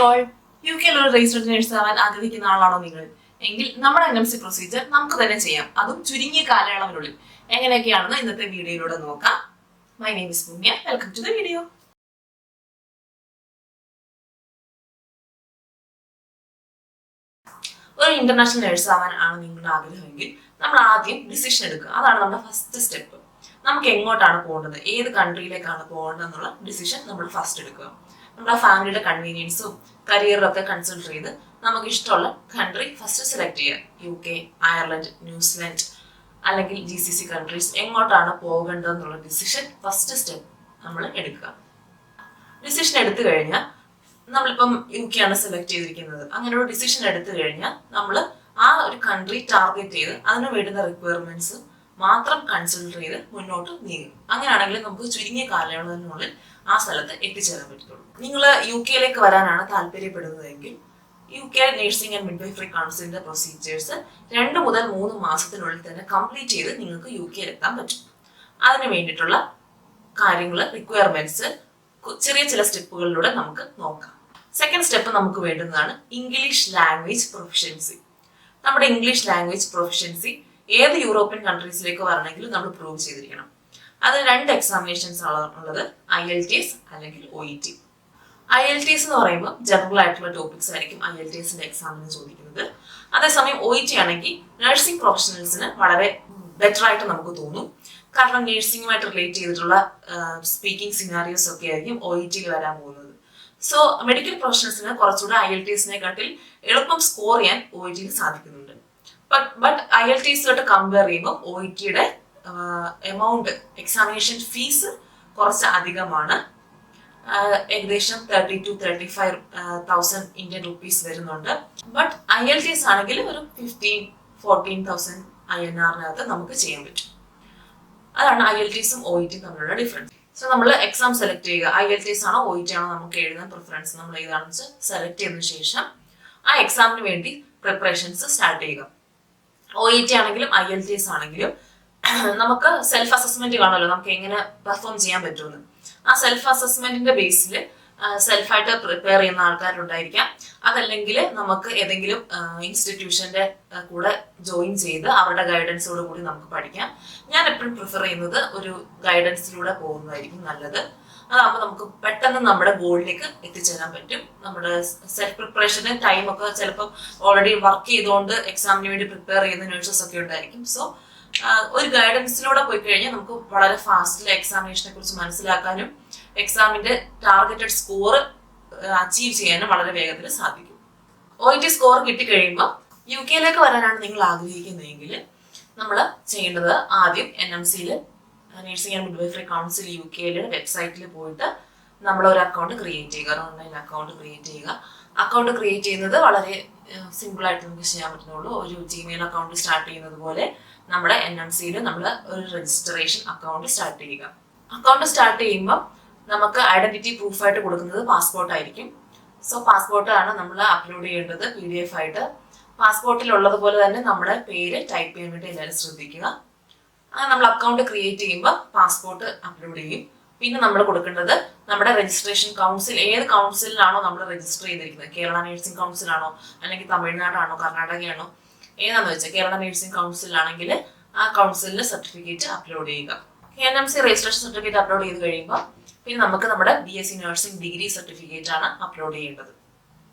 all. UKയിൽ ഒരു registered nurse ആവാൻ ആഗ്രഹിക്കുന്ന ആളാണോ നിങ്ങൾ? എങ്കിൽ നമ്മുടെ NMC പ്രൊസീജിയർ നമുക്ക് തന്നെ ചെയ്യാം, അതും ചുരുങ്ങിയ കാലയളവിനുള്ളിൽ. എങ്ങനെയൊക്കെയാണെന്ന് ഇന്നത്തെ വീഡിയോയിലൂടെ നോക്കാം. My name is Punya. Welcome to the video. ഒരു ഇന്റർനാഷണൽ നേഴ്സ് ആവാൻ ആണ് നിങ്ങളുടെ ആഗ്രഹമെങ്കിൽ നമ്മൾ ആദ്യം ഡിസിഷൻ എടുക്കുക. അതാണ് നമ്മുടെ ഫസ്റ്റ് സ്റ്റെപ്പ്. നമുക്ക് എങ്ങോട്ടാണ് പോകേണ്ടത്, ഏത് കൺട്രിയിലേക്കാണ് പോകേണ്ടത് എന്നുള്ള ഡിസിഷൻ നമ്മൾ ഫസ്റ്റ് എടുക്കുക. നമ്മുടെ ഫാമിലിയുടെ കൺവീനിയൻസും കരിയറും ഒക്കെ കൺസിഡർ ചെയ്ത് നമുക്ക് ഇഷ്ടമുള്ള കൺട്രി ഫസ്റ്റ് സെലക്ട് ചെയ്യുക. UK, അയർലൻഡ്, ന്യൂസിലാൻഡ് അല്ലെങ്കിൽ GCC കൺട്രീസ് എങ്ങോട്ടാണ് പോകേണ്ടതെന്നുള്ള ഡിസിഷൻ ഫസ്റ്റ് സ്റ്റെപ്പ് നമ്മൾ എടുക്കുക. ഡിസിഷൻ എടുത്തു കഴിഞ്ഞാൽ നമ്മളിപ്പം UK ആണ് സെലക്ട് ചെയ്തിരിക്കുന്നത്, അങ്ങനെ ഒരു ഡിസിഷൻ എടുത്തു കഴിഞ്ഞാൽ നമ്മൾ ആ ഒരു കൺട്രി ടാർഗറ്റ് ചെയ്ത് അതിന് വേണ്ടുന്ന റിക്വയർമെന്റ്സ് മാത്രം കൺസിഡർ ചെയ്ത് മുന്നോട്ട് നീങ്ങും. അങ്ങനെയാണെങ്കിൽ നമുക്ക് ചുരുങ്ങിയ കാലയളവിനുള്ളിൽ ആ സ്ഥലത്ത് എത്തിച്ചേരാൻ പറ്റുള്ളൂ. നിങ്ങൾ UKയിലേക്ക് വരാനാണ് താല്പര്യപ്പെടുന്നതെങ്കിൽ UK നഴ്സിംഗ് ആൻഡ് മിഡ്വൈഫറി കൗൺസിലിന്റെ പ്രൊസീജിയേഴ്സ് 2 മുതൽ 3 മാസത്തിനുള്ളിൽ തന്നെ കംപ്ലീറ്റ് ചെയ്ത് നിങ്ങൾക്ക് UKയിൽ എത്താൻ പറ്റും. അതിന് വേണ്ടിയിട്ടുള്ള കാര്യങ്ങൾ, റിക്വയർമെന്റ്സ് ചെറിയ ചില സ്റ്റെപ്പുകളിലൂടെ നമുക്ക് നോക്കാം. സെക്കൻഡ് സ്റ്റെപ്പ് നമുക്ക് വേണ്ടുന്നതാണ് ഇംഗ്ലീഷ് ലാംഗ്വേജ് പ്രൊഫിഷ്യൻസി. നമ്മുടെ ഇംഗ്ലീഷ് ലാംഗ്വേജ് പ്രൊഫിഷ്യൻസി ഏത് യൂറോപ്യൻ കൺട്രീസിലേക്ക് വരണമെങ്കിലും നമ്മൾ പ്രൂവ് ചെയ്തിരിക്കണം. അതിന് 2 എക്സാമിനേഷൻസ് ആണ് ഉള്ളത്, IELTS അല്ലെങ്കിൽ OET. IELTS എന്ന് പറയുമ്പോൾ ജനറൽ ആയിട്ടുള്ള ടോപ്പിക്സ് ആയിരിക്കും IELTSന്റെ എക്സാമിന് ചോദിക്കുന്നത്. അതേസമയം OET ആണെങ്കിൽ നഴ്സിംഗ് പ്രൊഫഷണൽസിന് വളരെ ബെറ്റർ ആയിട്ട് നമുക്ക് തോന്നും. കാരണം നഴ്സിംഗുമായിട്ട് റിലേറ്റ് ചെയ്തിട്ടുള്ള സ്പീക്കിംഗ് സിനാരിയോസ് ഒക്കെ ആയിരിക്കും OETയിൽ വരാൻ പോകുന്നത്. സോ മെഡിക്കൽ പ്രൊഫഷണൽസിന് കുറച്ചുകൂടെ IELTSനെക്കാട്ടിൽ എളുപ്പം സ്കോർ ചെയ്യാൻ OETയിൽ സാധിക്കുന്നുണ്ട്. ബട്ട് IELTSലോട്ട് കമ്പയർ ചെയ്യുമ്പോൾ OETയുടെ എമൗണ്ട്, എക്സാമിനേഷൻ ഫീസ് കുറച്ച് അധികമാണ്. ഏകദേശം 30,000 to 35,000 ഇന്ത്യൻ റുപ്പീസ് വരുന്നുണ്ട്. ബട്ട് IELTS ആണെങ്കിൽ ഒരു 14,000 INR നമുക്ക് ചെയ്യാൻ പറ്റും. അതാണ് IELTSും OETയും തമ്മിലുള്ള ഡിഫറൻസ്. സോ നമ്മൾ എക്സാം സെലക്ട് ചെയ്യുക. IELTS ആണോ OET ആണോ നമുക്ക് എഴുതാൻ പ്രിഫറൻസ്, നമ്മൾ ഏതാണെന്ന് വെച്ചാൽ സെലക്ട് ചെയ്തതിനു ശേഷം ആ എക്സാമിന് വേണ്ടി പ്രിപ്പറേഷൻസ് സ്റ്റാർട്ട് ചെയ്യുക. OET ആണെങ്കിലും IELTS ആണെങ്കിലും നമുക്ക് സെൽഫ് അസസ്മെന്റ് കാണുമല്ലോ, നമുക്ക് എങ്ങനെ പെർഫോം ചെയ്യാൻ പറ്റുമെന്ന്. ആ സെൽഫ് അസസ്മെന്റിന്റെ ബേസിൽ സെൽഫായിട്ട് പ്രിപ്പയർ ചെയ്യുന്ന ആൾക്കാരുണ്ടായിരിക്കാം. അതല്ലെങ്കിൽ നമുക്ക് ഏതെങ്കിലും ഇൻസ്റ്റിറ്റ്യൂഷന്റെ കൂടെ ജോയിൻ ചെയ്ത് അവരുടെ ഗൈഡൻസോട് കൂടി നമുക്ക് പഠിക്കാം. ഞാൻ എപ്പോഴും പ്രിഫർ ചെയ്യുന്നത് ഒരു ഗൈഡൻസിലൂടെ പോകുന്നതായിരിക്കും നല്ലത്. അതാകുമ്പോൾ നമുക്ക് പെട്ടെന്ന് നമ്മുടെ ഗോളിലേക്ക് എത്തിച്ചേരാൻ പറ്റും. നമ്മുടെ സെൽഫ് പ്രിപ്പറേഷന് ടൈമൊക്കെ ചിലപ്പോൾ ഓൾറെഡി വർക്ക് ചെയ്തുകൊണ്ട് എക്സാമിന് വേണ്ടി പ്രിപ്പയർ ചെയ്യുന്ന നഴ്സസ് ഒക്കെ ഉണ്ടായിരിക്കും. സോ ഒരു ഗൈഡൻസിലൂടെ പോയി കഴിഞ്ഞാൽ നമുക്ക് വളരെ ഫാസ്റ്റിൽ എക്സാമിനേഷനെ കുറിച്ച് മനസ്സിലാക്കാനും എക്സാമിന്റെ ടാർഗറ്റഡ് സ്കോർ അച്ചീവ് ചെയ്യാനും വളരെ വേഗത്തിൽ സാധിക്കും. OET സ്കോർ കിട്ടിക്കഴിയുമ്പോൾ UKയിലേക്ക് വരാനാണ് നിങ്ങൾ ആഗ്രഹിക്കുന്നതെങ്കിൽ നമ്മൾ ചെയ്യേണ്ടത് ആദ്യം NMCയിൽ നഴ്സിംഗ് ആൻഡ് മിഡ്വൈഫറി കൗൺസിൽ UKയുടെ വെബ്സൈറ്റിൽ പോയിട്ട് നമ്മൾ ഒരു അക്കൗണ്ട് ക്രിയേറ്റ് ചെയ്യുക, ഒരു ഓൺലൈൻ അക്കൗണ്ട് ക്രിയേറ്റ് ചെയ്യുക. അക്കൗണ്ട് ക്രിയേറ്റ് ചെയ്യുന്നത് വളരെ സിമ്പിൾ ആയിട്ട് നമുക്ക് ചെയ്യാൻ പറ്റുന്നുള്ളൂ. ഒരു Gmail അക്കൗണ്ട് സ്റ്റാർട്ട് ചെയ്യുന്നത് പോലെ നമ്മുടെ NMCയിൽ നമ്മൾ ഒരു രജിസ്ട്രേഷൻ അക്കൗണ്ട് സ്റ്റാർട്ട് ചെയ്യുക. അക്കൗണ്ട് സ്റ്റാർട്ട് ചെയ്യുമ്പോൾ നമുക്ക് ഐഡന്റിറ്റി പ്രൂഫായിട്ട് കൊടുക്കുന്നത് പാസ്പോർട്ട് ആയിരിക്കും. സോ പാസ്പോർട്ടാണ് നമ്മൾ അപ്ലോഡ് ചെയ്യേണ്ടത് PDF ആയിട്ട്. പാസ്പോർട്ടിൽ ഉള്ളതുപോലെ തന്നെ നമ്മുടെ പേര് ടൈപ്പ് ചെയ്യാൻ വേണ്ടി എല്ലാവരും ശ്രദ്ധിക്കുക. അങ്ങനെ നമ്മൾ അക്കൗണ്ട് ക്രിയേറ്റ് ചെയ്യുമ്പോൾ പാസ്പോർട്ട് അപ്ലോഡ് ചെയ്യും. പിന്നെ നമ്മൾ കൊടുക്കേണ്ടത് നമ്മുടെ രജിസ്ട്രേഷൻ കൗൺസിൽ, ഏത് കൗൺസിലാണോ നമ്മൾ രജിസ്റ്റർ ചെയ്തിരിക്കുന്നത്, കേരള നഴ്സിംഗ് കൗൺസിലാണോ അല്ലെങ്കിൽ തമിഴ്നാടാണോ കർണാടകയാണോ ഏതാന്ന് വെച്ചാൽ കേരള നഴ്സിംഗ് കൗൺസിലാണെങ്കിൽ ആ കൗൺസിലിന്റെ സർട്ടിഫിക്കറ്റ് അപ്ലോഡ് ചെയ്യുക. NMC രജിസ്ട്രേഷൻ സർട്ടിഫിക്കറ്റ് അപ്ലോഡ് ചെയ്ത് കഴിയുമ്പോൾ പിന്നെ നമുക്ക് നമ്മുടെ BSc നഴ്സിംഗ് ഡിഗ്രി സർട്ടിഫിക്കറ്റ് ആണ് അപ്ലോഡ് ചെയ്യേണ്ടത്.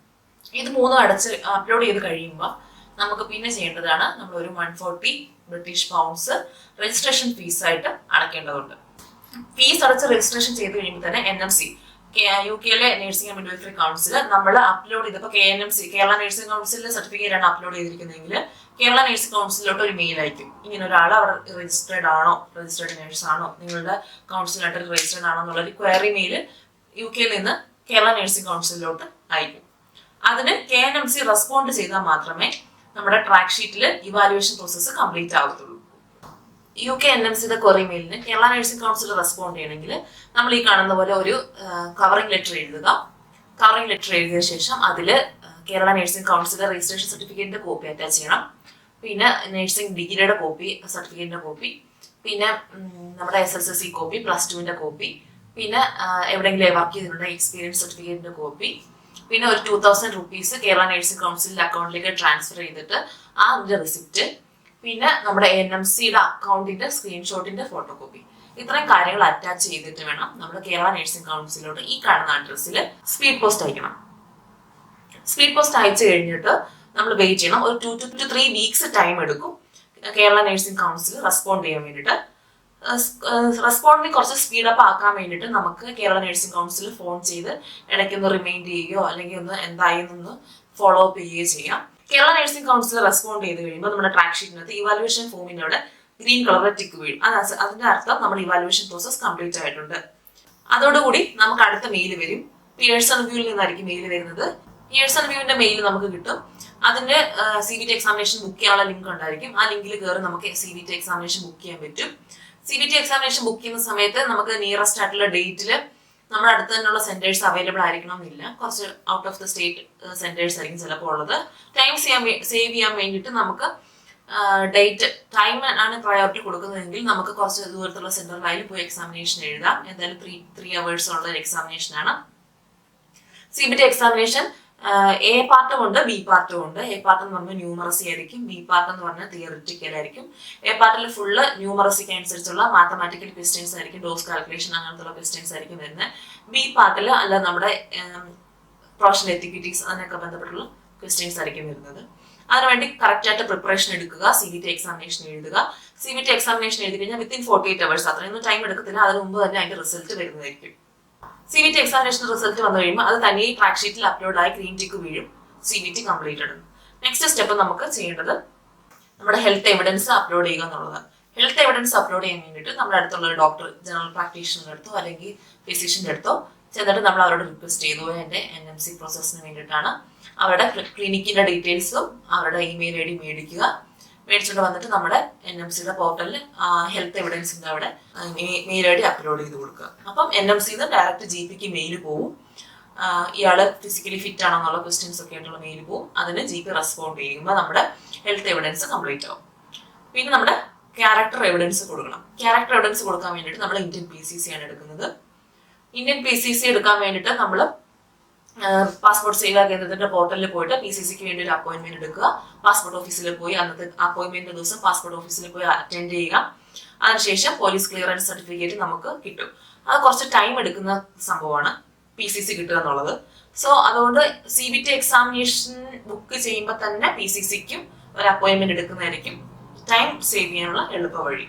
ഇത് 3 അപ്ലോഡ് ചെയ്ത് കഴിയുമ്പോൾ നമുക്ക് പിന്നെ ചെയ്യേണ്ടതാണ് നമ്മൾ ഒരു 140 ബ്രിട്ടീഷ് പൗണ്ട്സ് രജിസ്ട്രേഷൻ ഫീസായിട്ട് അടയ്ക്കേണ്ടതുണ്ട്. ഫീസ് അടച്ച് രജിസ്ട്രേഷൻ ചെയ്ത് കഴിയുമ്പോൾ തന്നെ NMC UKയിലെ നഴ്സിംഗ് ആൻഡ് മിഡ്വൈഫറി കൗൺസിൽ നമ്മൾ അപ്ലോഡ് ചെയ്തപ്പോൾ KNMC കേരള നഴ്സിംഗ് കൗൺസിലിന്റെ സർട്ടിഫിക്കറ്റ് ആണ് അപ്ലോഡ് ചെയ്തിരിക്കുന്നതെങ്കിൽ കേരള നഴ്സിംഗ് കൗൺസിലോട്ട് ഒരു മെയിൽ അയക്കും. ഇങ്ങനെ ഒരാൾ അവർ രജിസ്റ്റേർഡ് ആണോ, രജിസ്റ്റേർഡ് നഴ്സ് ആണോ, നിങ്ങളുടെ കൗൺസിലായിട്ട് രജിസ്റ്റേർഡ് ആണോ എന്നുള്ള ക്വയറി മെയിൽ UKയിൽ നിന്ന് കേരള നഴ്സിംഗ് കൗൺസിലിലോട്ട് അയക്കും. അതിന് KNMC റെസ്പോണ്ട് ചെയ്താൽ മാത്രമേ നമ്മുടെ ട്രാക്ക് ഷീറ്റിൽ ഇവാലുവേഷൻ പ്രോസസ്സ് കംപ്ലീറ്റ് ആവത്തുള്ളൂ. UK NMCയുടെ ക്വറി മെയിലിന് കേരള നഴ്സിംഗ് കൗൺസിൽ റെസ്പോണ്ട് ചെയ്യണമെങ്കിൽ നമ്മൾ ഈ കാണുന്ന പോലെ ഒരു കവറിംഗ് ലെറ്റർ എഴുതുക. കവറിംഗ് ലെറ്റർ എഴുതിയ ശേഷം അതിൽ കേരള നഴ്സിംഗ് കൗൺസിലിന്റെ രജിസ്ട്രേഷൻ സർട്ടിഫിക്കറ്റിന്റെ കോപ്പി അറ്റാച്ച് ചെയ്യണം. പിന്നെ നഴ്സിംഗ് ഡിഗ്രിയുടെ കോപ്പി, സർട്ടിഫിക്കറ്റിന്റെ കോപ്പി, പിന്നെ നമ്മുടെ SSLC കോപ്പി, +2ന്റെ കോപ്പി, പിന്നെ എവിടെയെങ്കിലും വർക്ക് ചെയ്തിട്ടുണ്ടെങ്കിൽ എക്സ്പീരിയൻസ് സർട്ടിഫിക്കറ്റിന്റെ കോപ്പി, പിന്നെ ഒരു 2000 rupees കേരള നഴ്സിംഗ് കൗൺസിലിന്റെ അക്കൗണ്ടിലേക്ക് ട്രാൻസ്ഫർ ചെയ്തിട്ട് അതിന്റെ റിസിപ്റ്റ്, പിന്നെ നമ്മുടെ NMCയുടെ അക്കൗണ്ടിന്റെ സ്ക്രീൻഷോട്ടിന്റെ ഫോട്ടോ കോപ്പി, ഇത്രയും കാര്യങ്ങൾ അറ്റാച്ച് ചെയ്തിട്ട് വേണം നമ്മുടെ കേരള നഴ്സിംഗ് കൗൺസിലോട്ട് ഈ കാണുന്ന അഡ്രസ്സിൽ സ്പീഡ് പോസ്റ്റ് അയക്കണം. സ്പീഡ് പോസ്റ്റ് അയച്ചു കഴിഞ്ഞിട്ട് നമ്മൾ വെയിറ്റ് ചെയ്യണം. ഒരു 2 to 3 weeks ടൈം എടുക്കും കേരള നഴ്സിംഗ് കൗൺസിൽ റെസ്പോണ്ട് ചെയ്യാൻ വേണ്ടിയിട്ട്. റെസ്പോണ്ടിന് കുറച്ച് സ്പീഡപ്പ് ആക്കാൻ വേണ്ടിയിട്ട് നമുക്ക് കേരള നഴ്സിംഗ് കൗൺസിൽ ഫോൺ ചെയ്ത് ഇടയ്ക്കൊന്ന് റിമൈൻഡ് ചെയ്യുകയോ അല്ലെങ്കിൽ ഒന്ന് എന്തായെന്നൊന്ന് ഫോളോ അപ്പ് ചെയ്യുകയോ ചെയ്യാം. കേരള നഴ്സിംഗ് കൗൺസിൽ റെസ്പോണ്ട് ചെയ്ത് കഴിയുമ്പോൾ നമ്മുടെ ട്രാക്ക് ഷീറ്റിനകത്ത് ഇവാലുവേഷൻ ഫോമിന്റെ അവിടെ ഗ്രീൻ കളറിൽ ടിക്ക് വീഴും. അതിന്റെ അർത്ഥം നമ്മുടെ ഇവാലുവേഷൻ പ്രോസസ് കംപ്ലീറ്റ് ആയിട്ടുണ്ട്. അതോടുകൂടി നമുക്ക് അടുത്ത മെയിൽ വരും. പിയേഴ്സൺ വ്യൂവിൽ നിന്നായിരിക്കും മെയിൽ വരുന്നത്. പിയേഴ്സൺ വ്യൂവിന്റെ മെയിൽ നമുക്ക് കിട്ടും. അതിന്റെ CBT എക്സാമിനേഷൻ ബുക്ക് ചെയ്യാനുള്ള ലിങ്ക് ഉണ്ടായിരിക്കും. ആ ലിങ്കിൽ കയറി നമുക്ക് CBT എക്സാമിനേഷൻ ബുക്ക് ചെയ്യാൻ പറ്റും. CBT എക്സാമിനേഷൻ ബുക്ക് ചെയ്യുന്ന സമയത്ത് നമുക്ക് നിയറസ്റ്റ് ആയിട്ടുള്ള ഡേറ്റിൽ നമ്മുടെ അടുത്ത് തന്നെയുള്ള സെന്റേഴ്സ് അവൈലബിൾ ആയിരിക്കണം എന്നില്ല. കുറച്ച് out of the state centres ആയിരിക്കും ചിലപ്പോൾ ഉള്ളത്. ടൈം സേവ് ചെയ്യാൻ വേണ്ടിയിട്ട് നമുക്ക് ഡേറ്റ് ടൈം ആണ് പ്രയോറിറ്റി കൊടുക്കുന്നതെങ്കിൽ നമുക്ക് കുറച്ച് ദൂരത്തുള്ള സെന്ററിലായാലും പോയി എക്സാമിനേഷൻ എഴുതാം. എന്തായാലും 3 hours ഉള്ള ഒരു എക്സാമിനേഷൻ ആണ്. CBT എക്സാമിനേഷൻ A പാർട്ടും ഉണ്ട്, B പാർട്ടും ഉണ്ട്. A പാർട്ട് എന്ന് പറഞ്ഞാൽ ന്യൂമറസി ആയിരിക്കും, B പാർട്ട് എന്ന് പറഞ്ഞാൽ തിയറിറ്റിക്കൽ ആയിരിക്കും. A പാർട്ടിൽ ഫുള്ള് ന്യൂമറസിക്ക് അനുസരിച്ചുള്ള മാത്തമാറ്റിക്കൽ ക്വസ്റ്റ്യൻസ് ആയിരിക്കും, ഡോസ് കാൽക്കുലേഷൻ അങ്ങനത്തെ ക്വസ്റ്റ്യൻസ് ആയിരിക്കും വരുന്നത്. B പാർട്ടിൽ അല്ല നമ്മുടെ പ്രൊഫഷണൽ എത്തിക്വിറ്റീസ് അതിനൊക്കെ ബന്ധപ്പെട്ടുള്ള ക്വസ്റ്റ്യൻസ് ആയിരിക്കും വരുന്നത്. അതിനുവേണ്ടി കറക്റ്റ് ആയിട്ട് പ്രിപ്പറേഷൻ എടുക്കുക, CBT എക്സാമിനേഷൻ എഴുതുക. CBT എക്സാമിനേഷൻ എഴുതി കഴിഞ്ഞാൽ വിത്തിൻ 48 hours, അത്രയൊന്നും ടൈം എടുക്കത്തില്ല, അതിന് മുമ്പ് തന്നെ അതിന്റെ റിസൾട്ട് വരുന്നതായിരിക്കും. CBT എക്സാമിനേഷൻ റിസൾട്ട് വന്നു കഴിയുമ്പോൾ അത് തന്നെ ഈ ട്രാക്ക് ഷീറ്റിൽ അപ്ലോഡായി ഗ്രീൻ ടിക്ക് വീഴും. CBT completed. നെക്സ്റ്റ് സ്റ്റെപ്പ് നമുക്ക് ചെയ്യേണ്ടത് നമ്മുടെ ഹെൽത്ത് എവിഡൻസ് അപ്ലോഡ് ചെയ്യുക എന്നുള്ളതാണ്. ഹെൽത്ത് എവിഡൻസ് അപ്ലോഡ് ചെയ്യാൻ വേണ്ടിയിട്ട് നമ്മുടെ അടുത്തുള്ള ഡോക്ടർ, ജനറൽ പ്രാക്ടീഷണറുടെ അടുത്തോ അല്ലെങ്കിൽ ഫിസിഷ്യന്റെ അടുത്തോ ചെന്നിട്ട് നമ്മൾ അവരോട് റിക്വസ്റ്റ് ചെയ്തു എൻ്റെ NMC പ്രോസസ്സിന് വേണ്ടിയിട്ടാണ്. അവരുടെ ക്ലിനിക്കിന്റെ ഡീറ്റെയിൽസും അവരുടെ ഇമെയിൽ ID മേടിക്കുക. മേടിച്ചുകൊണ്ട് വന്നിട്ട് നമ്മുടെ NMCയുടെ പോർട്ടലിൽ ഹെൽത്ത് എവിഡൻസിന്റെ അവിടെ മെയിൽ ID അപ്ലോഡ് ചെയ്ത് കൊടുക്കുക. അപ്പം NMCന്ന് ഡയറക്റ്റ് GPക്ക് മെയിൽ പോവും. ഇയാള് ഫിസിക്കലി ഫിറ്റ് ആണോ എന്നുള്ള ക്വസ്റ്റ്യൻസ് ഒക്കെ ആയിട്ടുള്ള മെയിൽ പോവും. അതിന് GP റെസ്പോണ്ട് ചെയ്യുമ്പോൾ നമ്മുടെ ഹെൽത്ത് എവിഡൻസ് കംപ്ലീറ്റ് ആവും. പിന്നെ നമ്മുടെ ക്യാരക്ടർ എവിഡൻസ് കൊടുക്കണം. ക്യാരക്ടർ എവിഡൻസ് കൊടുക്കാൻ വേണ്ടിയിട്ട് നമ്മൾ ഇന്ത്യൻ PCC ആണ് എടുക്കുന്നത്. ഇന്ത്യൻ PCC എടുക്കാൻ വേണ്ടിയിട്ട് നമ്മൾ പാസ്പോർട്ട് സേവാ കേന്ദ്രത്തിന്റെ പോർട്ടലിൽ പോയിട്ട് PCCക്ക് വേണ്ടി ഒരു അപ്പോയിന്റ്മെന്റ് എടുക്കുക. പാസ്പോർട്ട് ഓഫീസിൽ പോയി അന്നത്തെ അപ്പോയിന്റ്മെന്റ് ദിവസം പാസ്പോർട്ട് ഓഫീസിൽ പോയി അറ്റൻഡ് ചെയ്യുക. അതിനുശേഷം പോലീസ് ക്ലിയറൻസ് സർട്ടിഫിക്കറ്റ് നമുക്ക് കിട്ടും. അത് കുറച്ച് ടൈം എടുക്കുന്ന സംഭവമാണ് PCC കിട്ടുക എന്നുള്ളത്. സോ അതുകൊണ്ട് CBT എക്സാമിനേഷൻ ബുക്ക് ചെയ്യുമ്പോൾ തന്നെ PCCക്കും ഒരു അപ്പോയിന്റ്മെന്റ് എടുക്കുന്നതായിരിക്കും ടൈം സേവ് ചെയ്യാനുള്ള എളുപ്പ വഴി.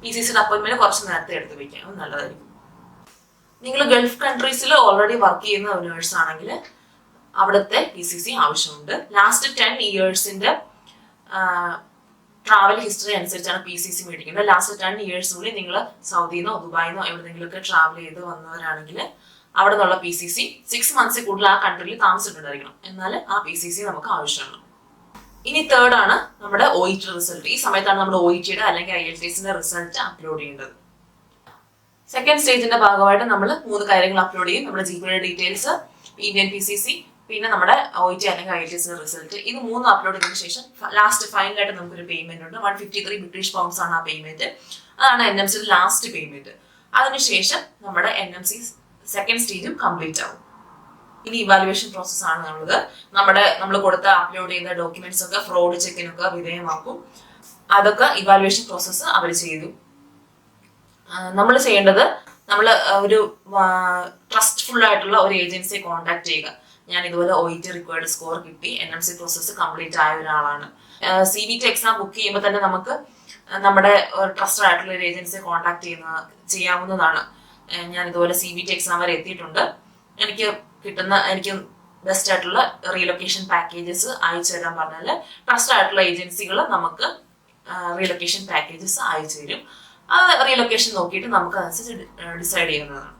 PCCയുടെ അപ്പോയിന്റ്മെന്റ് കുറച്ച് നേരത്തെ എടുത്ത് വെക്കാം, നല്ലതായിരിക്കും. നിങ്ങൾ ഗൾഫ് കൺട്രീസിൽ ഓൾറെഡി വർക്ക് ചെയ്യുന്ന ഒരു നേഴ്സ് ആണെങ്കിൽ അവിടുത്തെ PCC ആവശ്യമുണ്ട്. ലാസ്റ്റ് 10 yearsന്റെ ട്രാവൽ ഹിസ്റ്ററി അനുസരിച്ചാണ് PCC മേടിക്കുന്നത്. ലാസ്റ്റ് 10 yearsനുള്ളിൽ നിങ്ങൾ സൗദിന്നോ ദുബായിന്നോ എവിടെയെങ്കിലുമൊക്കെ ട്രാവൽ ചെയ്ത് വന്നവരാണെങ്കിൽ അവിടെ നിന്നുള്ള PCC 6 months കൂടുതൽ ആ കൺട്രിയിൽ താമസിച്ചിട്ടുണ്ടായിരിക്കണം. എന്നാൽ ആ PCC നമുക്ക് ആവശ്യമാണ്. ഇനി തേർഡ് ആണ് നമ്മുടെ OET റിസൾട്ട്. ഈ സമയത്താണ് നമ്മുടെ OETയുടെ അല്ലെങ്കിൽ IELTSന്റെ റിസൾട്ട് അപ്ലോഡ് ചെയ്യേണ്ടത്. സെക്കൻഡ് സ്റ്റേജിന്റെ ഭാഗമായിട്ട് നമ്മൾ 3 കാര്യങ്ങൾ അപ്ലോഡ് ചെയ്യും. നമ്മുടെ GPയുടെ ഡീറ്റെയിൽസ്, ഇന്ത്യൻ PCC, പിന്നെ നമ്മുടെ OET അല്ലെങ്കിൽ IELTSന്റെ റിസൾട്ട്. ഇത് 3 അപ്ലോഡ് ചെയ്തതിനു ശേഷം ലാസ്റ്റ് ഫൈനലായിട്ട് നമുക്കൊരു പേയ്മെന്റ് ഉണ്ട്. 153 British pounds ആണ് ആ പേയ്മെന്റ്. അതാണ് NMCയുടെ ലാസ്റ്റ് പേയ്മെന്റ്. അതിനുശേഷം നമ്മുടെ NMC സെക്കൻഡ് സ്റ്റേജും കംപ്ലീറ്റ് ആവും. ഇനി ഇവാലുവേഷൻ പ്രോസസ് ആണ് ഉള്ളത്. നമ്മൾ കൊടുത്ത അപ്ലോഡ് ചെയ്ത ഡോക്യുമെന്റ്സ് ഒക്കെ ഫ്രോഡ് ചെക്കിനൊക്കെ വിധേയമാക്കും. അതൊക്കെ ഇവാലുവേഷൻ പ്രോസസ്സ് അവർ ചെയ്തു. നമ്മൾ ചെയ്യേണ്ടത് നമ്മൾ ഒരു ട്രസ്റ്റ്ഫുൾ ആയിട്ടുള്ള ഒരു ഏജൻസിയെ കോൺടാക്ട് ചെയ്യുക. ഞാൻ ഇതുപോലെ OET റിക്വയർഡ് സ്കോർ കിട്ടി, NMC പ്രോസസ്സ് കംപ്ലീറ്റ് ആയ ഒരാളാണ്. CBT എക്സാം ബുക്ക് ചെയ്യുമ്പോൾ തന്നെ നമുക്ക് നമ്മുടെ ട്രസ്റ്റഡ് ആയിട്ടുള്ള ഒരു ഏജൻസിയെ കോൺടാക്ട് ചെയ്യാവുന്നതാണ്. ഞാൻ ഇതുപോലെ CBT എക്സാം വരെ എത്തിയിട്ടുണ്ട്. എനിക്ക് ബെസ്റ്റ് ആയിട്ടുള്ള റീലൊക്കേഷൻ പാക്കേജസ് അയച്ചു തരാൻ പറഞ്ഞാൽ ട്രസ്റ്റഡ് ആയിട്ടുള്ള ഏജൻസികൾ നമുക്ക് റീലൊക്കേഷൻ പാക്കേജസ് അയച്ചു തരും. ആ റീലൊക്കേഷൻ നോക്കിയിട്ട് നമുക്ക് അതനുസരിച്ച് ഡിസൈഡ് ചെയ്യുന്നതാണ്.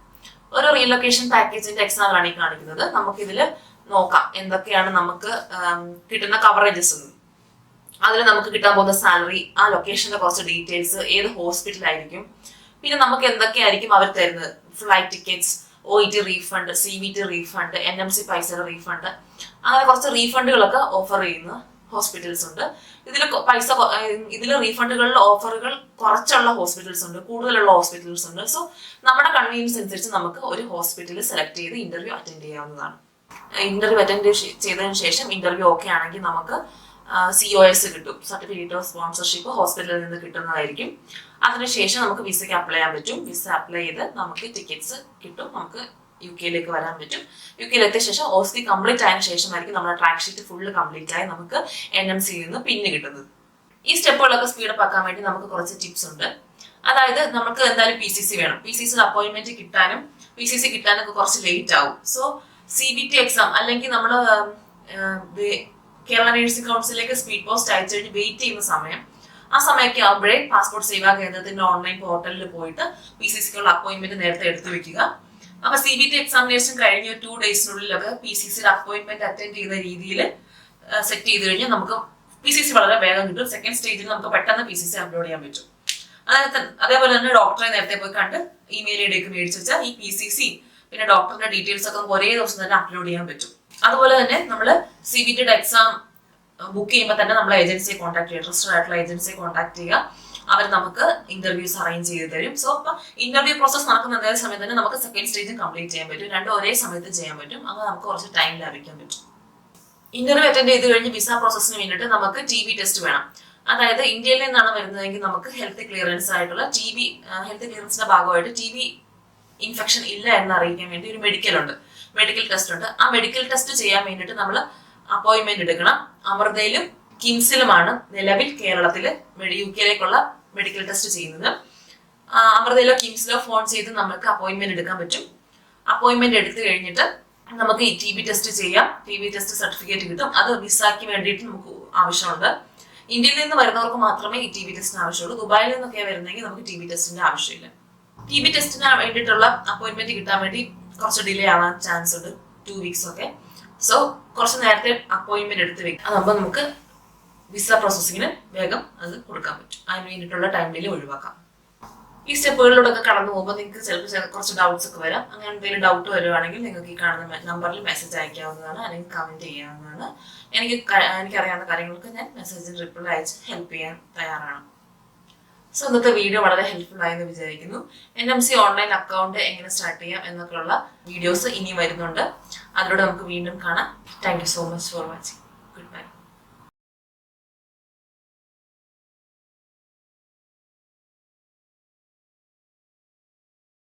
ഒരു റീലൊക്കേഷൻ പാക്കേജിന്റെ എക്സാമ്പിളാണ് ഈ കാണിക്കുന്നത്. നമുക്കിതിൽ നോക്കാം എന്തൊക്കെയാണ് നമുക്ക് കിട്ടുന്ന കവറേജസ്. അതിൽ നമുക്ക് കിട്ടാൻ പോകുന്ന സാലറി, ആ ലൊക്കേഷന്റെ കുറച്ച് ഡീറ്റെയിൽസ്, ഏത് ഹോസ്പിറ്റലായിരിക്കും, പിന്നെ നമുക്ക് എന്തൊക്കെയായിരിക്കും അവർ തരുന്നത്, flight tickets, OET refund, CBT refund, NMC പൈസയുടെ റീഫണ്ട്, അങ്ങനെ കുറച്ച് റീഫണ്ടുകളൊക്കെ ഓഫർ ചെയ്യുന്ന ഹോസ്പിറ്റൽസ് ഉണ്ട്. ഇതിൽ റീഫണ്ടുകളിൽ ഓഫറുകൾ കുറച്ചുള്ള ഹോസ്പിറ്റൽസ് ഉണ്ട്, കൂടുതലുള്ള ഹോസ്പിറ്റൽസ് ഉണ്ട്. സോ നമ്മുടെ കൺവീനിയൻസ് അനുസരിച്ച് നമുക്ക് ഒരു ഹോസ്പിറ്റൽ സെലക്ട് ചെയ്ത് ഇന്റർവ്യൂ അറ്റൻഡ് ചെയ്യാവുന്നതാണ്. ഇന്റർവ്യൂ അറ്റൻഡ് ചെയ്തതിനു ശേഷം ഇന്റർവ്യൂ ഓക്കെ ആണെങ്കിൽ നമുക്ക് COS കിട്ടും, സർട്ടിഫിക്കറ്റ് ഓഫ് സ്പോൺസർഷിപ്പ് ഹോസ്പിറ്റലിൽ നിന്ന് കിട്ടുന്നതായിരിക്കും. അതിനുശേഷം നമുക്ക് വിസയ്ക്ക് അപ്ലൈ ചെയ്യാൻ പറ്റും. വിസ അപ്ലൈ ചെയ്ത് നമുക്ക് ടിക്കറ്റ്സ് കിട്ടും, നമുക്ക് UK വരാൻ പറ്റും. UK എത്തിയ ശേഷം OSCE കംപ്ലീറ്റ് ആയതിനു ശേഷമായിരിക്കും നമ്മുടെ ട്രാക്ക് ഷീറ്റ് ഫുള്ള് കംപ്ലീറ്റ് ആയി നമുക്ക് NMC നിന്ന് പിന്ന് കിട്ടുന്നത്. ഈ സ്റ്റെപ്പുകളൊക്കെ സ്പീഡപ്പ് ആക്കാൻ വേണ്ടി നമുക്ക് കുറച്ച് ടിപ്സ് ഉണ്ട്. അതായത് നമുക്ക് എന്തായാലും PCC വേണം. PCC അപ്പോയിന്റ്മെന്റ് കിട്ടാനും PCC കിട്ടാനൊക്കെ കുറച്ച് ലേറ്റ് ആവും. സോ CBT എക്സാം അല്ലെങ്കിൽ നമ്മൾ കേരള നഴ്സിംഗ് കൗൺസിലേക്ക് സ്പീഡ് പോസ്റ്റ് അയച്ചു കഴിഞ്ഞ് വെയിറ്റ് ചെയ്യുന്ന സമയം, ആ സമയമൊക്കെ ആകുമ്പോഴേ പാസ്പോർട്ട് സേവാ കേന്ദ്രത്തിന്റെ ഓൺലൈൻ പോർട്ടലിൽ പോയിട്ട് PCCക്കുള്ള അപ്പോയിന്റ്മെന്റ് നേരത്തെ എടുത്തു വെക്കുക. അപ്പൊ CBT എക്സാമിനേഷൻ കഴിഞ്ഞ 2 ഡേയ്സിനുള്ളിലൊക്കെ PCCയുടെ അപ്പോയിന്റ്മെന്റ് അറ്റൻഡ് ചെയ്യുന്ന രീതിയിൽ സെറ്റ് ചെയ്ത് കഴിഞ്ഞാൽ നമുക്ക് PCC വളരെ വേഗം കിട്ടും. സെക്കൻഡ് സ്റ്റേജിൽ നമുക്ക് പെട്ടെന്ന് PCC അപ്ലോഡ് ചെയ്യാൻ പറ്റും. അതേപോലെ തന്നെ ഡോക്ടറെ നേരത്തെ പോയി കണ്ട് ഇമെയിൽ ID ഒക്കെ മേടിച്ച് വെച്ചാൽ ഈ PCC പിന്നെ ഡോക്ടറിന്റെ ഡീറ്റെയിൽസ് ഒക്കെ ഒരേ ദിവസം തന്നെ അപ്ലോഡ് ചെയ്യാൻ പറ്റും. അതുപോലെ തന്നെ നമ്മൾ CBTയുടെ എക്സാം ബുക്ക് ചെയ്യുമ്പോൾ തന്നെ നമ്മൾ ഏജൻസിയെ കോൺടാക്ട് ചെയ്യുക, ട്രസ്റ്റഡ് ആയിട്ടുള്ള ഏജൻസിയെ കോൺടാക്ട് ചെയ്യുക. അവർ നമുക്ക് ഇന്റർവ്യൂസ് അറേഞ്ച് ചെയ്ത് തരും. സോ അപ്പൊ ഇന്റർവ്യൂ പ്രോസസ് നടക്കുന്ന അതേ സമയം തന്നെ നമുക്ക് സെക്കൻഡ് സ്റ്റേജും കംപ്ലീറ്റ് ചെയ്യാൻ പറ്റും. രണ്ടും ഒരേ സമയത്ത് ചെയ്യാൻ പറ്റും. അപ്പോൾ നമുക്ക് കുറച്ച് ടൈം ലാഭിക്കാൻ പറ്റും. ഇന്റർവ്യൂ അറ്റൻഡ് ചെയ്ത് കഴിഞ്ഞ് വിസ പ്രോസസ്സിന് വേണ്ടിയിട്ട് നമുക്ക് TB ടെസ്റ്റ് വേണം. അതായത് ഇന്ത്യയിൽ നിന്നാണ് വരുന്നതെങ്കിൽ നമുക്ക് ഹെൽത്ത് ക്ലിയറൻസ് ആയിട്ടുള്ള ഹെൽത്ത് ക്ലിയറൻസിന്റെ ഭാഗമായിട്ട് TB ഇൻഫെക്ഷൻ ഇല്ല എന്ന് അറിയിക്കാൻ വേണ്ടി ഒരു മെഡിക്കൽ ടെസ്റ്റ് ഉണ്ട്. ആ മെഡിക്കൽ ടെസ്റ്റ് ചെയ്യാൻ വേണ്ടിയിട്ട് നമ്മൾ അപ്പോയിന്റ്മെന്റ് എടുക്കണം. അമൃതയിലും കിംസിലുമാണ് നിലവിൽ കേരളത്തില് UK മെഡിക്കൽ ടെസ്റ്റ് ചെയ്യുന്നത്. അമൃതയിലോ കിംസിലോ ഫോൺ ചെയ്ത് നമുക്ക് അപ്പോയിന്റ്മെന്റ് എടുക്കാൻ പറ്റും. അപ്പോയിന്റ്മെന്റ് എടുത്തു കഴിഞ്ഞിട്ട് നമുക്ക് ഈ TB ടെസ്റ്റ് ചെയ്യാം. TB ടെസ്റ്റ് സർട്ടിഫിക്കറ്റ് കിട്ടും. അത് വിസയ്ക്ക് വേണ്ടിയിട്ട് നമുക്ക് ആവശ്യമുണ്ട്. ഇന്ത്യയിൽ നിന്ന് വരുന്നവർക്ക് മാത്രമേ ഈ TB ടെസ്റ്റിന് ആവശ്യമുള്ളൂ. ദുബായിൽ നിന്നൊക്കെ വരുന്നെങ്കിൽ നമുക്ക് TB ടെസ്റ്റിന്റെ ആവശ്യമില്ല. TB ടെസ്റ്റിന് വേണ്ടിയിട്ടുള്ള അപ്പോയിന്റ്മെന്റ് കിട്ടാൻ വേണ്ടി കുറച്ച് ഡിലേ ആവാൻ ചാൻസ് ഉണ്ട്, 2 വീക്സ് ഒക്കെ. സോ കുറച്ച് നേരത്തെ അപ്പോയിന്റ്മെന്റ് എടുത്ത് വെക്കാം. അതാകുമ്പോൾ നമുക്ക് വിസ പ്രോസസ്സിങ്ങിന് വേഗം അത് കൊടുക്കാൻ പറ്റും. അതിന് വേണ്ടിയിട്ടുള്ള ടൈം ഡിലേ ഒഴിവാക്കാം. ഈ സ്റ്റെപ്പുകളിലൂടെ ഒക്കെ കടന്നു പോകുമ്പോൾ നിങ്ങൾക്ക് ചിലപ്പോൾ കുറച്ച് ഡൗട്ട്സ് ഒക്കെ വരാം. അങ്ങനെ എന്തെങ്കിലും ഡൗട്ട് വരുവാണെങ്കിൽ നിങ്ങൾക്ക് ഈ കാണുന്ന നമ്പറിൽ മെസ്സേജ് അയക്കാവുന്നതാണ്, അല്ലെങ്കിൽ കമന്റ് ചെയ്യാവുന്നതാണ്. എനിക്കറിയാവുന്ന കാര്യങ്ങൾക്ക് ഞാൻ മെസ്സേജിൽ റിപ്ലൈ അയച്ച് ഹെൽപ്പ് ചെയ്യാൻ തയ്യാറാണ്. സോ ഇന്നത്തെ വീഡിയോ വളരെ ഹെൽപ്ഫുൾ ആയെന്ന് വിചാരിക്കുന്നു. NMC ഓൺലൈൻ അക്കൗണ്ട് എങ്ങനെ സ്റ്റാർട്ട് ചെയ്യാം എന്നൊക്കെയുള്ള വീഡിയോസ് ഇനി വരുന്നുണ്ട്. അതിലൂടെ നമുക്ക് വീണ്ടും കാണാം. Thank you so much for watching. Good bye.